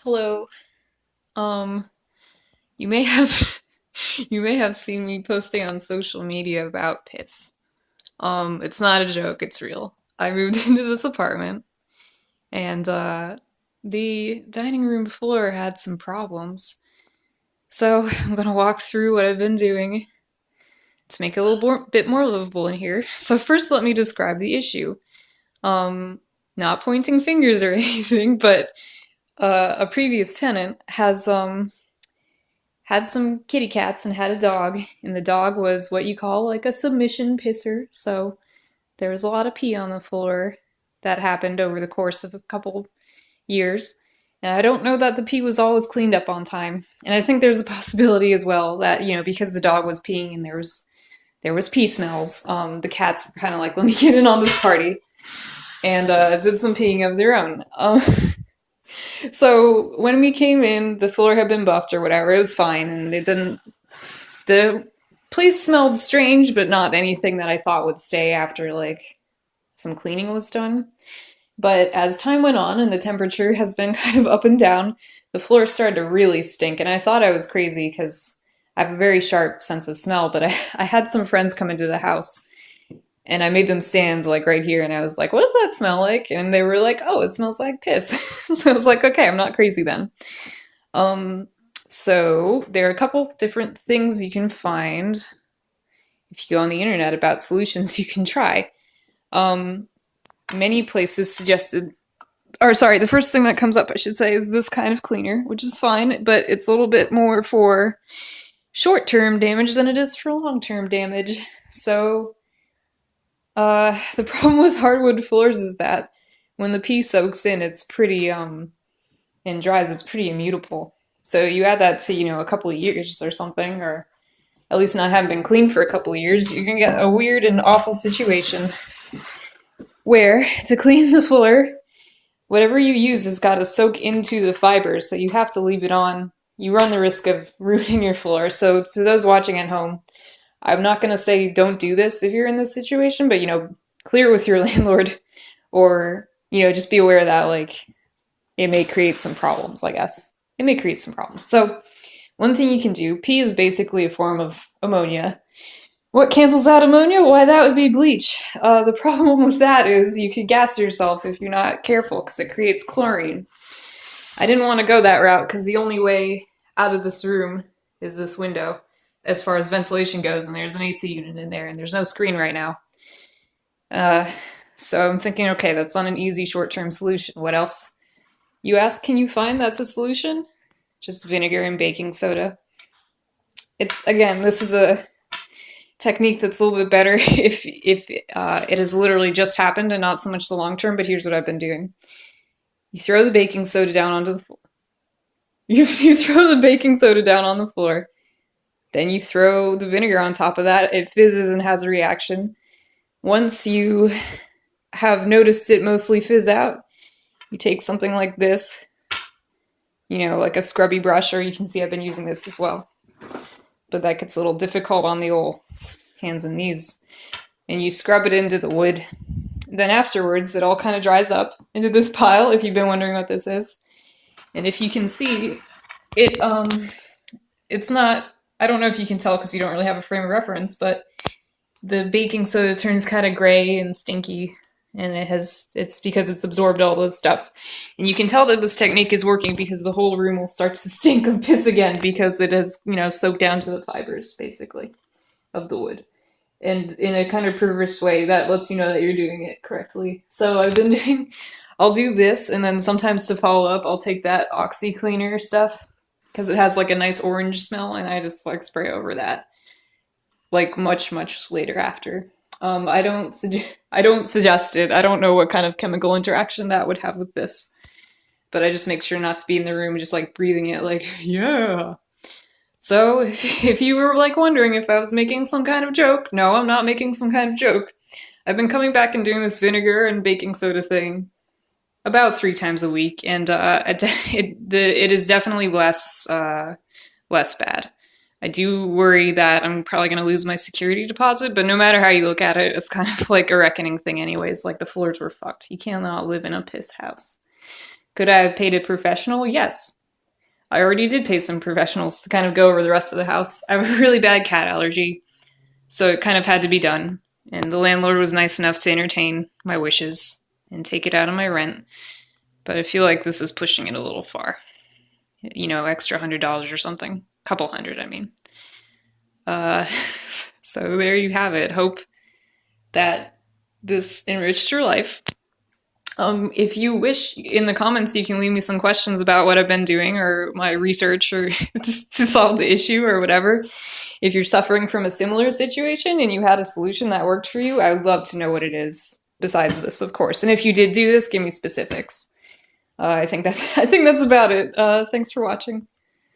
Hello. Um, you may have you may have seen me posting on social media about piss. It's not a joke, it's real. I moved into this apartment and the dining room floor had some problems. So, I'm gonna walk through what I've been doing to make it a bit more livable in here. So, first let me describe the issue. Um, Not pointing fingers or anything, but a previous tenant has had some kitty cats and had a dog, and the dog was what you call like a submission pisser. So there was a lot of pee on the floor that happened over the course of a couple years. And I don't know that the pee was always cleaned up on time. And I think there's a possibility as well that, because the dog was peeing and there was pee smells, the cats were kind of like, let me get in on this party, and did some peeing of their own. So when we came in, the floor had been buffed or whatever. It was fine, and it didn't. The place smelled strange, but not anything that I thought would stay after like some cleaning was done. But as time went on and the temperature has been kind of up and down, the floor started to really stink, and I thought I was crazy because I have a very sharp sense of smell. But I had some friends come into the house and I made them stand like right here, and I was like, "What does that smell like?" And they were like, "Oh, it smells like piss." So I was like, "Okay, I'm not crazy then." Um, so there are a couple different things you can find if you go on the internet about solutions you can try. Um, Many places suggested, or sorry, the first thing that comes up, I should say, is this kind of cleaner, which is fine, but it's a little bit more for short-term damage than it is for long-term damage. So the problem with hardwood floors is that when the pee soaks in, it's pretty and dries, it's pretty immutable. So you add that to a couple of years or something, or at least not having been cleaned for a couple of years, you're gonna get a weird and awful situation where to clean the floor, whatever you use has got to soak into the fibers, so you have to leave it on. You run the risk of ruining your floor. So to those watching at home, I'm not going to say don't do this if you're in this situation, but clear with your landlord, or just be aware that like it may create some problems, I guess. It may create some problems. So one thing you can do, pee is basically a form of ammonia. What cancels out ammonia? Why, that would be bleach. The problem with that is you could gas yourself if you're not careful because it creates chlorine. I didn't want to go that route because the only way out of this room is this window as far as ventilation goes, and there's an AC unit in there, and there's no screen right now. Uh, so I'm thinking, okay, that's not an easy short-term solution. What else? You ask, can you find that's a solution? Just vinegar and baking soda. Again, this is a technique that's a little bit better if it has literally just happened and not so much the long term, but here's what I've been doing. You throw the baking soda down onto the floor. You throw the baking soda down on the floor. Then you throw the vinegar on top of that. It fizzes and has a reaction. Once you have noticed it mostly fizz out, you take something like this, like a scrubby brush, or you can see I've been using this as well. But that gets a little difficult on the old hands and knees. And you scrub it into the wood. Then afterwards, it all kind of dries up into this pile, if you've been wondering what this is. And if you can see, it's not, I don't know if you can tell because you don't really have a frame of reference, but the baking soda turns kind of gray and stinky, and it's because it's absorbed all the stuff. And you can tell that this technique is working because the whole room will start to stink of piss again because it has, soaked down to the fibers, basically, of the wood. And in a kind of perverse way, that lets you know that you're doing it correctly. So I'll do this, and then sometimes to follow up, I'll take that oxy cleaner stuff, because it has like a nice orange smell, and I just like spray over that, like much, much later after. I don't suggest it. I don't know what kind of chemical interaction that would have with this, but I just make sure not to be in the room just like breathing it like, yeah. So if you were like wondering if I was making some kind of joke, no, I'm not making some kind of joke. I've been coming back and doing this vinegar and baking soda thing about 3 times a week, and it is definitely less bad. I do worry that I'm probably going to lose my security deposit, but no matter how you look at it, it's kind of like a reckoning thing anyways. Like, the floors were fucked. You cannot live in a piss house. Could I have paid a professional? Yes. I already did pay some professionals to kind of go over the rest of the house. I have a really bad cat allergy, so it kind of had to be done. And the landlord was nice enough to entertain my wishes and take it out of my rent. But I feel like this is pushing it a little far. You know, extra $100 or something. Couple hundred, I mean. Uh, so there you have it. Hope that this enriched your life. If you wish, in the comments, you can leave me some questions about what I've been doing or my research or to solve the issue or whatever. If you're suffering from a similar situation and you had a solution that worked for you, I would love to know what it is besides this, of course. And if you did do this, give me specifics. I think that's about it. Thanks for watching.